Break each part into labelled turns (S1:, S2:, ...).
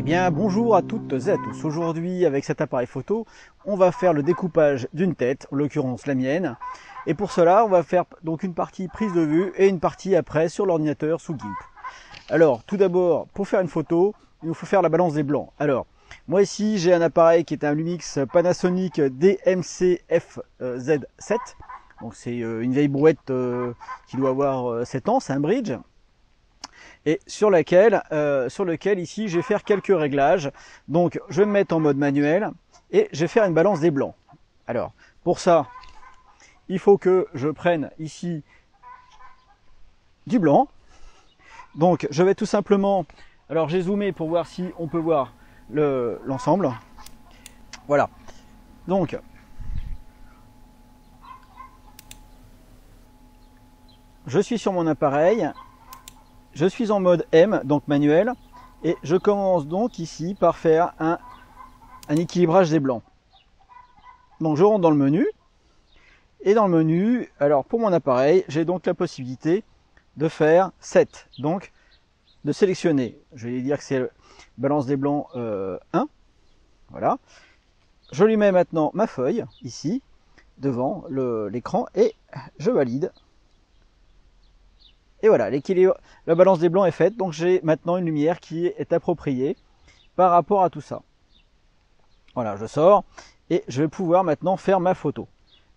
S1: bien bonjour à toutes et à tous. Aujourd'hui avec cet appareil photo, on va faire le découpage d'une tête, en l'occurrence la mienne. Et pour cela, on va faire donc une partie prise de vue et une partie après sur l'ordinateur sous GIMP. Alors tout d'abord, pour faire une photo, il nous faut faire la balance des blancs. Alors moi ici j'ai un appareil qui est un Lumix Panasonic DMC-FZ7. Donc c'est une vieille brouette qui doit avoir 7 ans, c'est un bridge. Et sur lequel ici je vais faire quelques réglages. Donc je vais me mettre en mode manuel et je vais faire une balance des blancs. Alors pour ça, il faut que je prenne ici du blanc. Donc je vais tout simplement, alors j'ai zoomé pour voir si on peut voir l'ensemble. Voilà. Donc je suis sur mon appareil. Je suis en mode M, donc manuel, et je commence donc ici par faire un équilibrage des blancs. Donc je rentre dans le menu, et dans le menu, alors pour mon appareil, j'ai donc la possibilité de faire 7, donc de sélectionner, je vais dire que c'est balance des blancs 1, voilà. Je lui mets maintenant ma feuille, ici, devant l'écran, et je valide. Et voilà, la balance des blancs est faite, donc j'ai maintenant une lumière qui est appropriée par rapport à tout ça. Voilà, je sors et je vais pouvoir maintenant faire ma photo.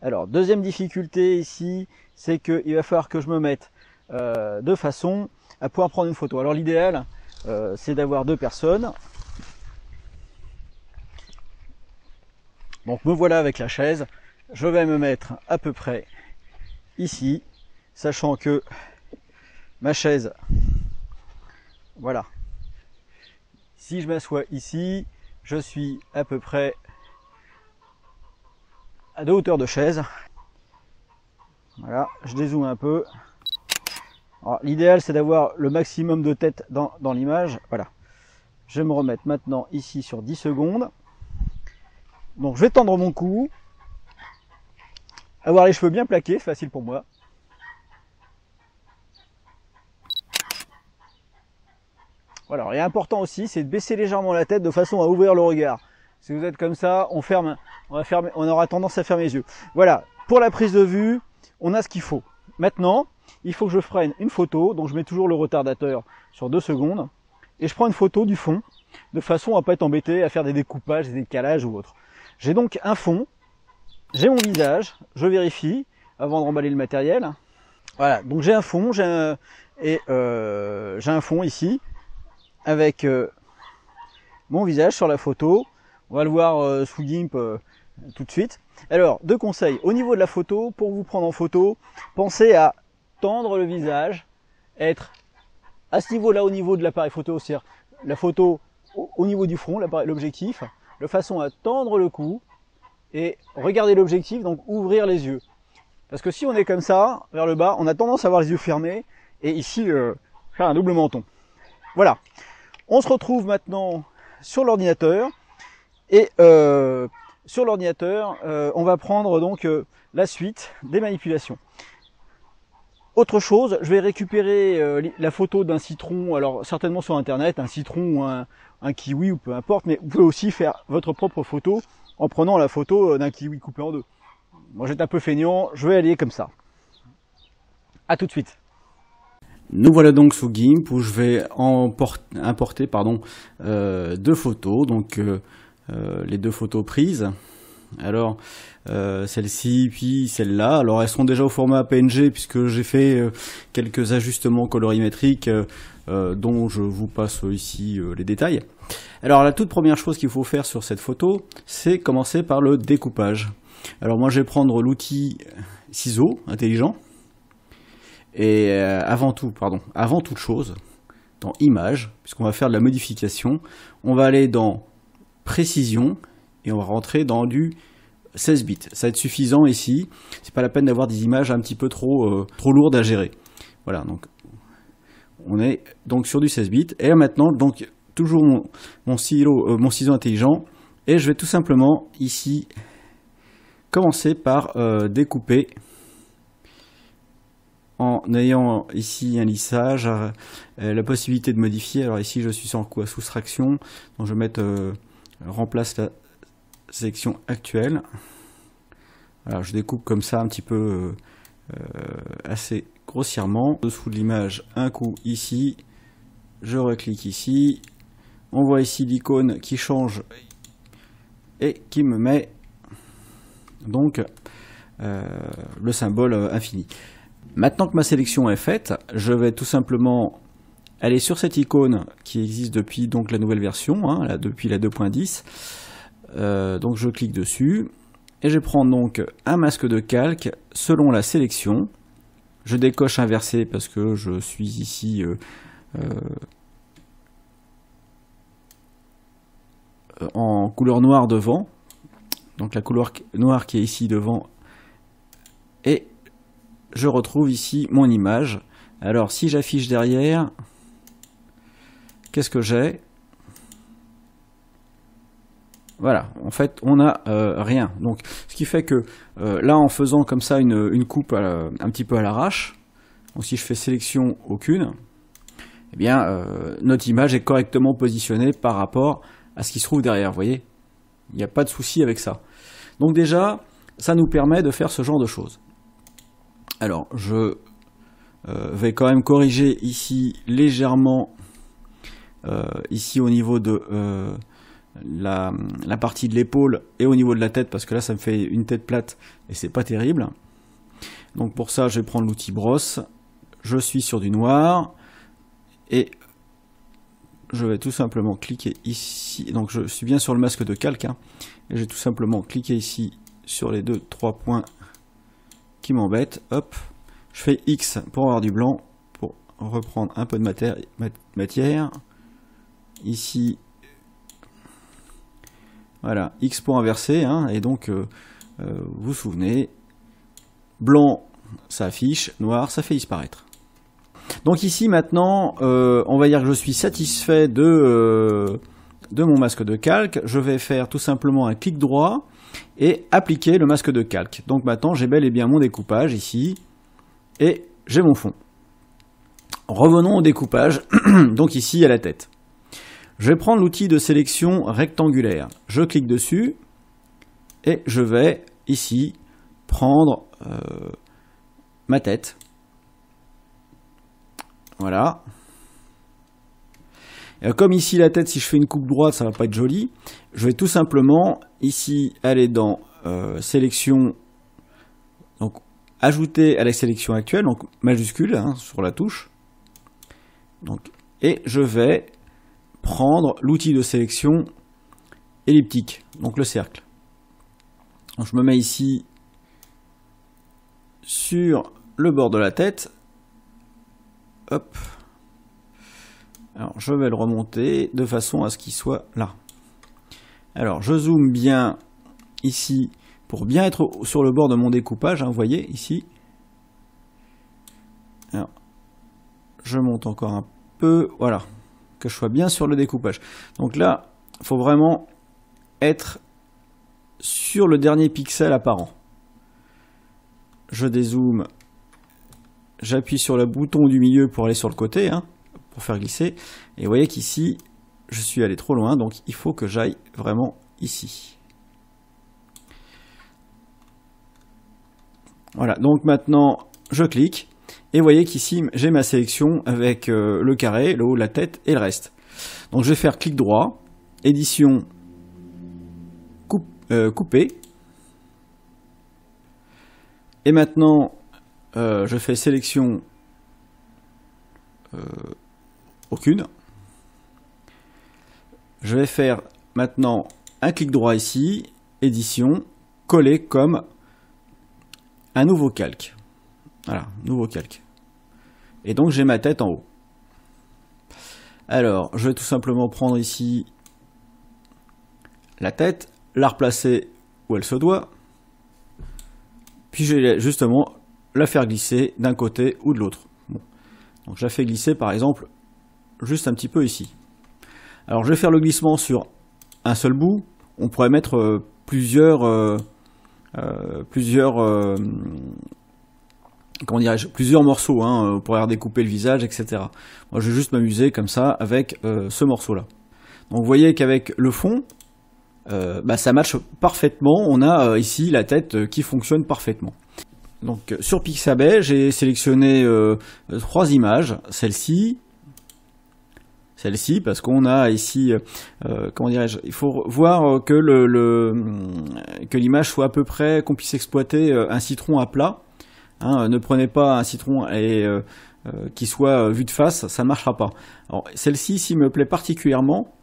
S1: Alors, deuxième difficulté ici, c'est qu'il va falloir que je me mette de façon à pouvoir prendre une photo. Alors l'idéal, c'est d'avoir 2 personnes. Donc me voilà avec la chaise, je vais me mettre à peu près ici, sachant que ma chaise, voilà, si je m'assois ici, je suis à peu près à 2 hauteurs de chaise. Voilà, je dézoome un peu. L'idéal c'est d'avoir le maximum de tête dans l'image. Voilà, je vais me remettre maintenant ici sur 10 secondes. Donc je vais tendre mon cou, avoir les cheveux bien plaqués, c'est facile pour moi. Voilà, et important aussi, c'est de baisser légèrement la tête de façon à ouvrir le regard. Si vous êtes comme ça, on aura tendance à fermer les yeux. Voilà, pour la prise de vue, on a ce qu'il faut. Maintenant, il faut que je prenne une photo, donc je mets toujours le retardateur sur 2 secondes, et je prends une photo du fond, de façon à pas être embêté à faire des découpages, des décalages ou autre. J'ai donc un fond, j'ai mon visage, je vérifie avant de remballer le matériel. Voilà, donc j'ai un fond, j'ai un fond ici, avec mon visage sur la photo. On va le voir sous GIMP tout de suite. Alors, 2 conseils. Au niveau de la photo, pour vous prendre en photo, pensez à tendre le visage, être à ce niveau-là au niveau de l'appareil photo, c'est-à-dire la photo au niveau du front, l'objectif, de façon à tendre le cou et regarder l'objectif, donc ouvrir les yeux. Parce que si on est comme ça, vers le bas, on a tendance à avoir les yeux fermés et ici, faire un double menton. Voilà. On se retrouve maintenant sur l'ordinateur et sur l'ordinateur, on va prendre donc la suite des manipulations. Autre chose, je vais récupérer la photo d'un citron, alors certainement sur internet, un citron ou un kiwi ou peu importe, mais vous pouvez aussi faire votre propre photo en prenant la photo d'un kiwi coupé en 2. Moi j'étais un peu feignant, je vais aller comme ça. À tout de suite.
S2: Nous voilà donc sous GIMP où je vais importer 2 photos, donc les 2 photos prises. Alors celle-ci puis celle-là, alors elles seront déjà au format PNG puisque j'ai fait quelques ajustements colorimétriques dont je vous passe ici les détails. Alors la toute première chose qu'il faut faire sur cette photo, c'est commencer par le découpage. Alors moi je vais prendre l'outil ciseau intelligent. Et avant toute chose, dans Images, puisqu'on va faire de la modification, on va aller dans Précision et on va rentrer dans du 16 bits. Ça va être suffisant ici. C'est pas la peine d'avoir des images un petit peu trop lourdes à gérer. Voilà, donc on est donc sur du 16 bits. Et là maintenant, donc toujours mon ciseau intelligent, et je vais tout simplement ici commencer par découper en ayant ici un lissage, la possibilité de modifier. Alors ici je suis sur quoi? Soustraction. Donc je vais mettre remplace la sélection actuelle. Alors je découpe comme ça un petit peu assez grossièrement. Dessous de l'image, un coup ici. Je reclique ici. On voit ici l'icône qui change et qui me met donc le symbole infini. Maintenant que ma sélection est faite, je vais tout simplement aller sur cette icône qui existe depuis donc la nouvelle version, hein, là, depuis la 2.10. Donc je clique dessus et je prends donc un masque de calque selon la sélection. Je décoche inversé parce que je suis ici en couleur noire devant. Donc la couleur noire qui est ici devant. Et je retrouve ici mon image. Alors si j'affiche derrière, qu'est-ce que j'ai? Voilà, en fait on n'a rien. Donc ce qui fait que là en faisant comme ça une coupe un petit peu à l'arrache, donc si je fais sélection aucune, eh bien notre image est correctement positionnée par rapport à ce qui se trouve derrière, vous voyez? Il n'y a pas de souci avec ça. Donc déjà, ça nous permet de faire ce genre de choses. Alors, je vais quand même corriger ici légèrement, ici au niveau de la partie de l'épaule et au niveau de la tête, parce que là, ça me fait une tête plate et c'est pas terrible. Donc pour ça, je vais prendre l'outil brosse. Je suis sur du noir et je vais tout simplement cliquer ici. Donc je suis bien sur le masque de calque, hein, et je vais tout simplement cliquer ici sur les 2-3 points qui m'embêtent. Hop, je fais X pour avoir du blanc, pour reprendre un peu de matière. Ici, voilà, X pour inverser, hein, et donc vous vous souvenez, blanc ça affiche, noir ça fait disparaître. Donc ici maintenant, on va dire que je suis satisfait de mon masque de calque. Je vais faire tout simplement un clic droit et appliquer le masque de calque. Donc maintenant j'ai bel et bien mon découpage ici et j'ai mon fond. Revenons au découpage, donc ici à la tête. Je vais prendre l'outil de sélection rectangulaire. Je clique dessus et je vais ici prendre ma tête. Voilà. Et comme ici la tête, si je fais une coupe droite, ça va pas être joli. Je vais tout simplement ici aller dans sélection, donc ajouter à la sélection actuelle, donc majuscule, hein, sur la touche. Donc, et je vais prendre l'outil de sélection elliptique, donc le cercle. Donc je me mets ici sur le bord de la tête. Hop. Alors je vais le remonter de façon à ce qu'il soit là. Alors je zoome bien ici pour bien être sur le bord de mon découpage, hein, vous voyez ici. Alors je monte encore un peu, voilà, que je sois bien sur le découpage. Donc là, il faut vraiment être sur le dernier pixel apparent. Je dézoome. J'appuie sur le bouton du milieu pour aller sur le côté, hein, pour faire glisser. Et vous voyez qu'ici, je suis allé trop loin, donc il faut que j'aille vraiment ici. Voilà, donc maintenant, je clique. Et vous voyez qu'ici, j'ai ma sélection avec le carré, le haut, la tête et le reste. Donc je vais faire clic droit, édition, couper. Et maintenant, je fais sélection aucune. Je vais faire maintenant un clic droit ici, édition, coller comme un nouveau calque. Voilà, nouveau calque. Et donc j'ai ma tête en haut. Alors, je vais tout simplement prendre ici la tête, la replacer où elle se doit. Puis je vais justement la faire glisser d'un côté ou de l'autre. Bon. Donc je la fais glisser par exemple juste un petit peu ici. Alors je vais faire le glissement sur un seul bout. On pourrait mettre plusieurs comment dirais-je, plusieurs morceaux, hein, pour redécouper le visage, etc. Moi, je vais juste m'amuser comme ça avec ce morceau-là. Donc, vous voyez qu'avec le fond, ça matche parfaitement. On a ici la tête qui fonctionne parfaitement. Donc, sur Pixabay, j'ai sélectionné 3 images. Celle-ci, parce qu'on a ici, comment dirais-je, il faut voir que que l'image soit à peu près, qu'on puisse exploiter un citron à plat. Hein, ne prenez pas un citron qui soit vu de face, ça ne marchera pas. Alors, celle-ci ici me plaît particulièrement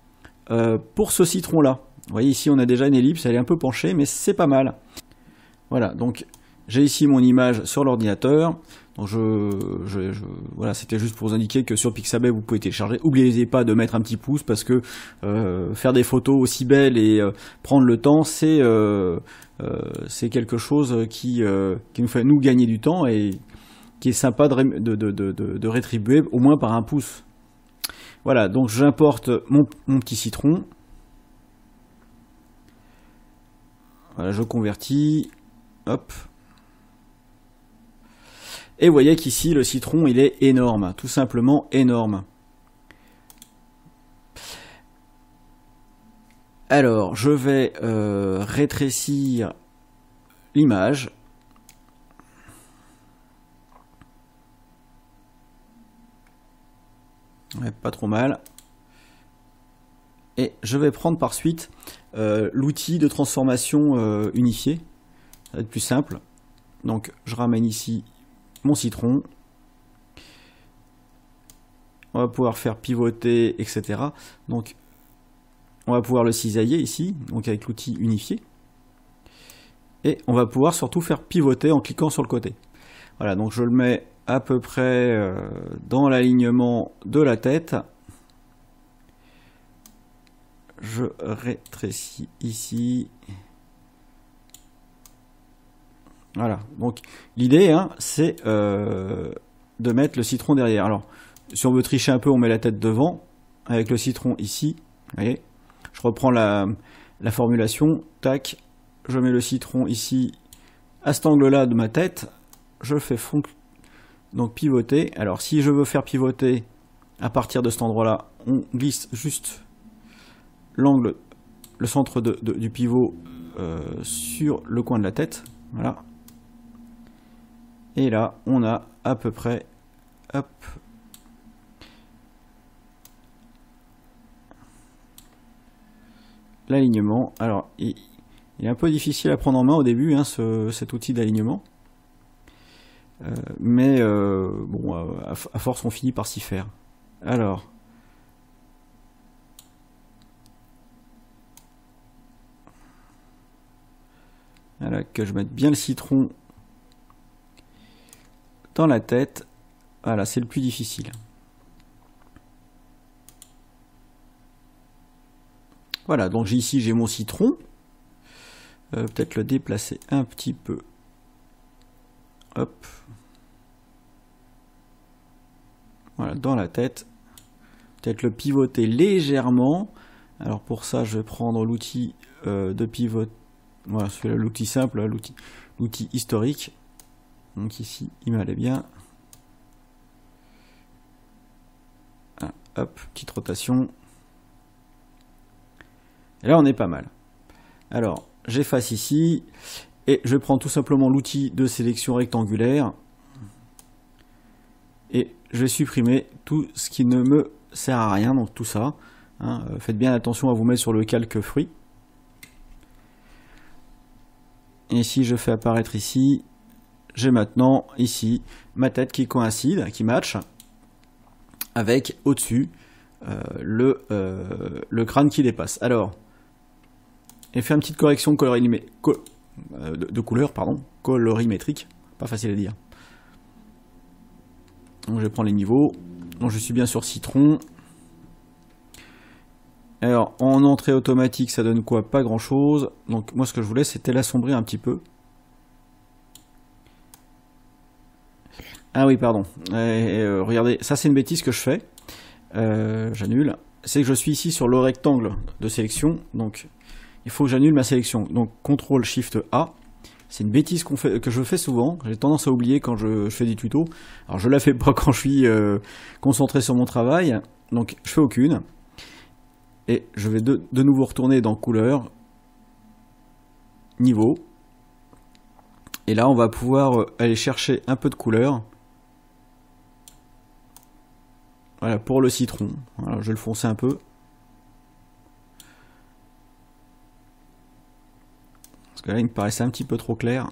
S2: pour ce citron-là. Vous voyez ici on a déjà une ellipse, elle est un peu penchée, mais c'est pas mal. Voilà, donc j'ai ici mon image sur l'ordinateur. Donc voilà, c'était juste pour vous indiquer que sur Pixabay vous pouvez télécharger. N'oubliez pas de mettre un petit pouce parce que faire des photos aussi belles et prendre le temps, c'est quelque chose qui nous fait nous gagner du temps et qui est sympa de rétribuer au moins par un pouce. Voilà, donc j'importe mon petit citron. Voilà, je convertis. Hop. Et vous voyez qu'ici, le citron, il est énorme. Tout simplement énorme. Alors, je vais rétrécir l'image. Ouais, pas trop mal. Et je vais prendre par suite l'outil de transformation unifié. Ça va être plus simple. Donc, je ramène ici mon citron. On va pouvoir faire pivoter, etc. Donc, on va pouvoir le cisailler ici, donc avec l'outil unifié. Et on va pouvoir surtout faire pivoter en cliquant sur le côté. Voilà, donc je le mets à peu près dans l'alignement de la tête. Je rétrécis ici. Voilà, donc l'idée, hein, c'est de mettre le citron derrière. Alors, si on veut tricher un peu, on met la tête devant, avec le citron ici. Vous voyez, je reprends la formulation, tac, je mets le citron ici, à cet angle-là de ma tête, je fais donc pivoter. Alors, si je veux faire pivoter à partir de cet endroit-là, on glisse juste l'angle, le centre du pivot sur le coin de la tête. Voilà. Et là, on a à peu près, hop, l'alignement. Alors, il est un peu difficile à prendre en main au début, hein, cet outil d'alignement. Mais bon, à force, on finit par s'y faire. Alors, voilà, que je mette bien le citron dans la tête. Voilà, c'est le plus difficile. Voilà, donc ici j'ai mon citron. Peut-être le déplacer un petit peu. Hop. Voilà, dans la tête. Peut-être le pivoter légèrement. Alors pour ça, je vais prendre l'outil de pivot. Voilà, celui-là, l'outil simple, l'outil historique. Donc ici, il m'allait bien. Ah, hop, petite rotation. Et là, on est pas mal. Alors, j'efface ici. Et je prends tout simplement l'outil de sélection rectangulaire. Et je vais supprimer tout ce qui ne me sert à rien. Donc tout ça. Hein, faites bien attention à vous mettre sur le calque fruit. Et si je fais apparaître ici, j'ai maintenant ici ma tête qui coïncide, qui match avec au-dessus le crâne qui dépasse. Alors, et fait une petite correction de couleur, pardon, colorimétrique, pas facile à dire. Donc je prends les niveaux. Donc je suis bien sur citron. Alors en entrée automatique, ça donne quoi? Pas grand chose. Donc moi ce que je voulais, c'était l'assombrir un petit peu. Ah oui, pardon. Regardez, ça c'est une bêtise que je fais. J'annule. C'est que je suis ici sur le rectangle de sélection. Donc il faut que j'annule ma sélection. Donc CTRL SHIFT A. c'est une bêtise que je fais souvent. J'ai tendance à oublier quand je fais des tutos. Alors je la fais pas quand je suis concentré sur mon travail. Donc je fais aucune. Et je vais de nouveau retourner dans couleur, niveau. Et là on va pouvoir aller chercher un peu de couleur. Voilà, pour le citron. Voilà, je vais le foncer un peu. Parce que là, il me paraissait un petit peu trop clair.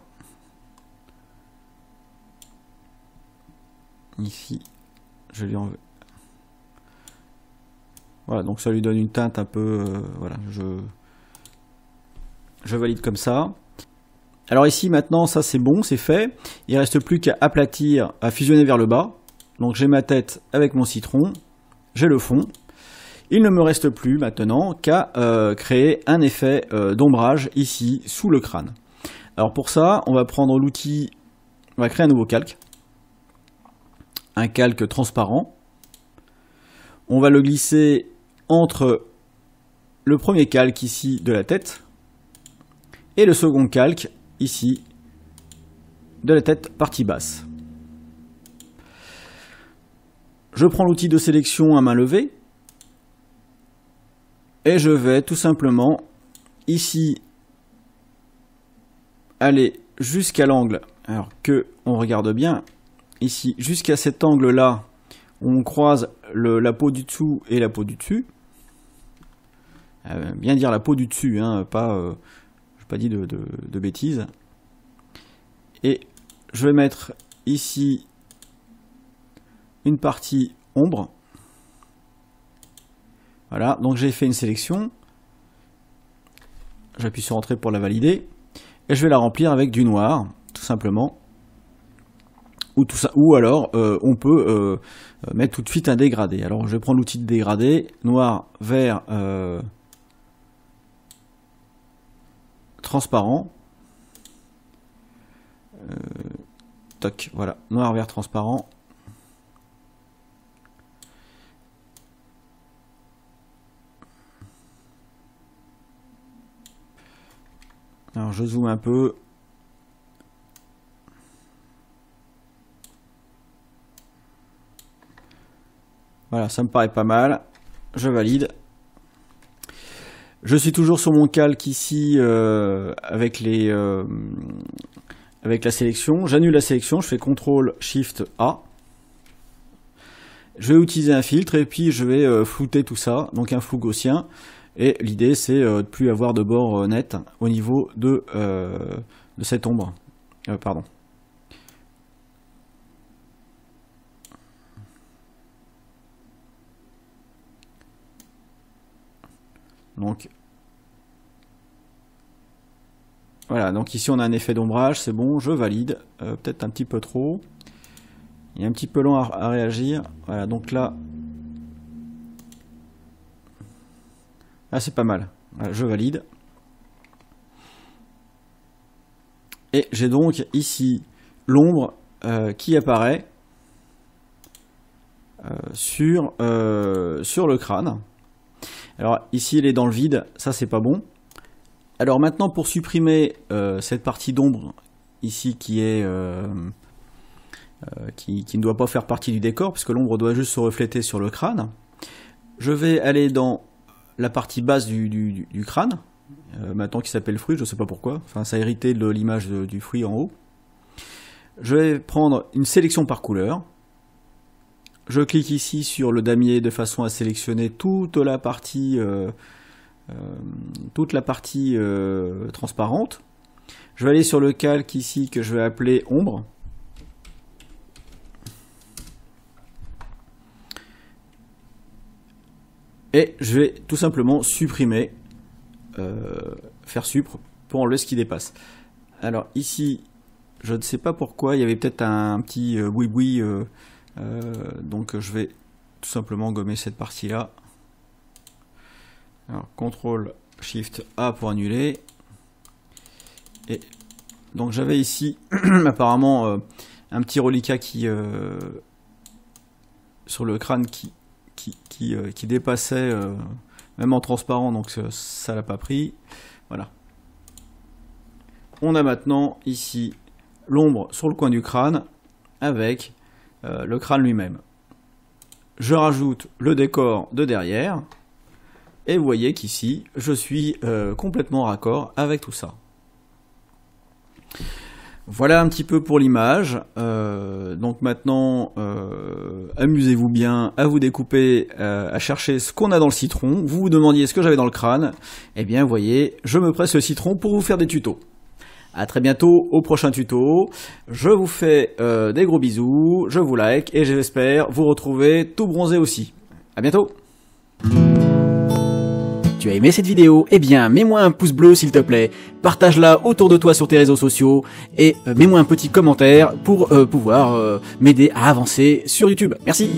S2: Ici, je lui enlève. Voilà, donc ça lui donne une teinte un peu... voilà, je valide comme ça. Alors ici, maintenant, ça c'est bon, c'est fait. Il ne reste plus qu'à aplatir, à fusionner vers le bas. Donc j'ai ma tête avec mon citron, j'ai le fond. Il ne me reste plus maintenant qu'à créer un effet d'ombrage ici sous le crâne. Alors pour ça, on va prendre l'outil, on va créer un nouveau calque. Un calque transparent. On va le glisser entre le premier calque ici de la tête et le second calque ici de la tête partie basse. Je prends l'outil de sélection à main levée et je vais tout simplement ici aller jusqu'à l'angle, alors que on regarde bien ici jusqu'à cet angle là, on croise la peau du dessous et la peau du dessus. Bien dire la peau du dessus, hein, pas, je n'ai pas dit de bêtises. Et je vais mettre ici une partie ombre. Voilà, donc j'ai fait une sélection. J'appuie sur Entrée pour la valider. Et je vais la remplir avec du noir, tout simplement. Ou alors, on peut mettre tout de suite un dégradé. Alors, je vais prendre l'outil de dégradé. Noir, vert, transparent. Toc, voilà. Noir, vert, transparent. Alors je zoome un peu. Voilà, ça me paraît pas mal. Je valide. Je suis toujours sur mon calque ici avec la sélection. J'annule la sélection, je fais CTRL SHIFT A. Je vais utiliser un filtre et puis je vais flouter tout ça, donc un flou gaussien. Et l'idée c'est de ne plus avoir de bord net au niveau de cette ombre. Pardon. Donc voilà, donc ici on a un effet d'ombrage, c'est bon, je valide. Peut-être un petit peu trop. Il est un petit peu lent à réagir. Voilà, donc là... Ah, c'est pas mal. Voilà, je valide. Et j'ai donc ici l'ombre qui apparaît sur le crâne. Alors ici, elle est dans le vide. Ça, c'est pas bon. Alors maintenant, pour supprimer cette partie d'ombre ici qui est... qui ne doit pas faire partie du décor, puisque l'ombre doit juste se refléter sur le crâne. Je vais aller dans la partie basse du crâne, maintenant qui s'appelle fruit, je ne sais pas pourquoi, enfin ça a hérité de l'image du fruit en haut. Je vais prendre une sélection par couleur. Je clique ici sur le damier de façon à sélectionner toute la partie transparente. Je vais aller sur le calque ici que je vais appeler ombre. Et je vais tout simplement supprimer, faire supr pour enlever ce qui dépasse. Alors ici, je ne sais pas pourquoi, il y avait peut-être un petit boui-boui, donc je vais tout simplement gommer cette partie-là. Alors CTRL SHIFT A pour annuler. Et donc j'avais ici apparemment un petit reliquat qui sur le crâne qui dépassait même en transparent, donc ça l'a pas pris. Voilà. on a maintenant ici l'ombre sur le coin du crâne avec le crâne lui-même. Je rajoute le décor de derrière et vous voyez qu'ici je suis complètement raccord avec tout ça. Voilà un petit peu pour l'image. Donc maintenant, amusez-vous bien à vous découper, à chercher ce qu'on a dans le citron. Vous vous demandiez ce que j'avais dans le crâne. Eh bien, vous voyez, je me presse le citron pour vous faire des tutos. À très bientôt au prochain tuto. Je vous fais des gros bisous, je vous like et j'espère vous retrouver tout bronzé aussi. À bientôt.
S3: Tu as aimé cette vidéo? Eh bien, mets-moi un pouce bleu s'il te plaît, partage-la autour de toi sur tes réseaux sociaux et mets-moi un petit commentaire pour pouvoir m'aider à avancer sur YouTube. Merci.